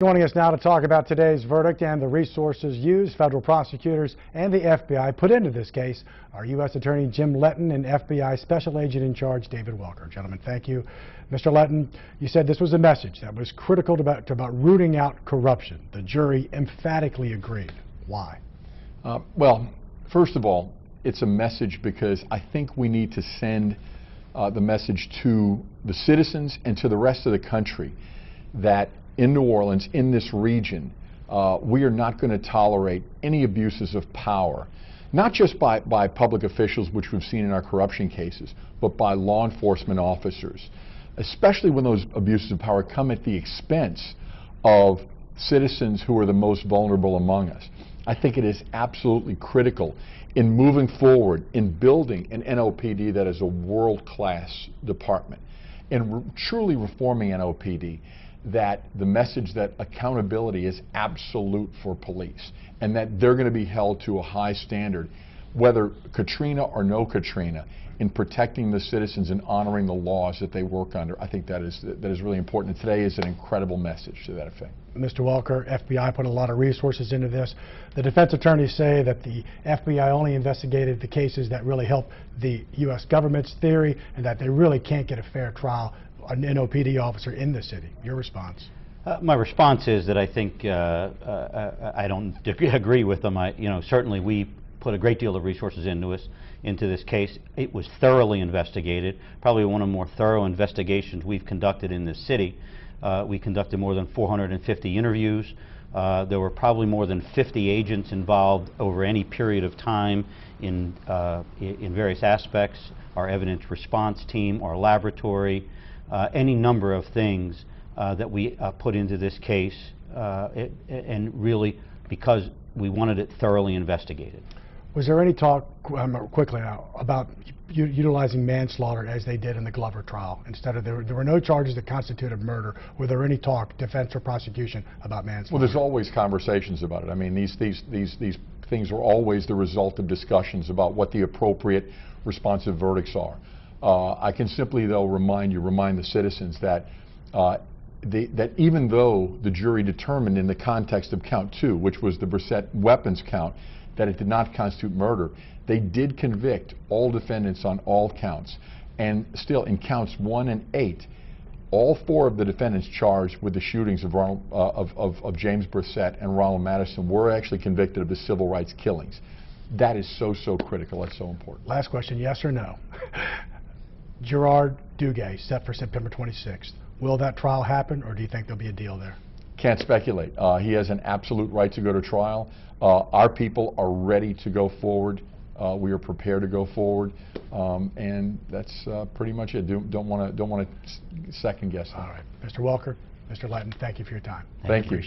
Joining us now to talk about today's verdict and the resources used, federal prosecutors and the FBI put into this case are U.S. Attorney Jim Letten and FBI Special Agent in Charge David Walker. Gentlemen, thank you. Mr. Letten, you said this was a message that was critical about rooting out corruption. The jury emphatically agreed. Why? Well, first of all, it's a message because I think we need to send the message to the citizens and to the rest of the country that in New Orleans, in this region, we are not going to tolerate any abuses of power, not just by public officials, which we've seen in our corruption cases, but by law enforcement officers, especially when those abuses of power come at the expense of citizens who are the most vulnerable among us. I think it is absolutely critical in moving forward, in building an NOPD that is a world-class department, and truly reforming NOPD, that the message that accountability is absolute for police and that they're going to be held to a high standard, whether Katrina or no Katrina, in protecting the citizens and honoring the laws that they work under. I think that is really important. And today is an incredible message to that effect. Mr. Walker, FBI put a lot of resources into this. The defense attorneys say that the FBI only investigated the cases that really help the U.S. government's theory and that they really can't get a fair trial an NOPD officer in the city. Your response? My response is that I think I don't agree with them. Certainly we put a great deal of resources into this case. It was thoroughly investigated, probably one of the more thorough investigations we've conducted in this city. We conducted more than 450 interviews. There were probably more than 50 agents involved over any period of time in various aspects, our evidence response team, our laboratory, any number of things that we put into this case, and really because we wanted it thoroughly investigated. Was there any talk, quickly now, about utilizing manslaughter as they did in the Glover trial? Instead of, there were no charges that constituted murder. Were there any talk, defense or prosecution, about manslaughter? Well, there's always conversations about it. I mean, these things are always the result of discussions about what the appropriate responsive verdicts are. I can simply, though, remind the citizens that that even though the jury determined in the context of count 2, which was the Brissett weapons count, that it did not constitute murder, they did convict all defendants on all counts. And still, in counts 1 and 8, all 4 of the defendants charged with the shootings of James Brissett and Ronald Madison were actually convicted of the civil rights killings. That is so critical. That's so important. Last question, yes or no? Gerard Duguay set for September 26th. Will that trial happen, or do you think there'll be a deal there? Can't speculate. He has an absolute right to go to trial. Our people are ready to go forward. We are prepared to go forward, and that's pretty much it. Don't want to second guess. All right, Mr. Walker, Mr. Letten, thank you for your time. Thank you.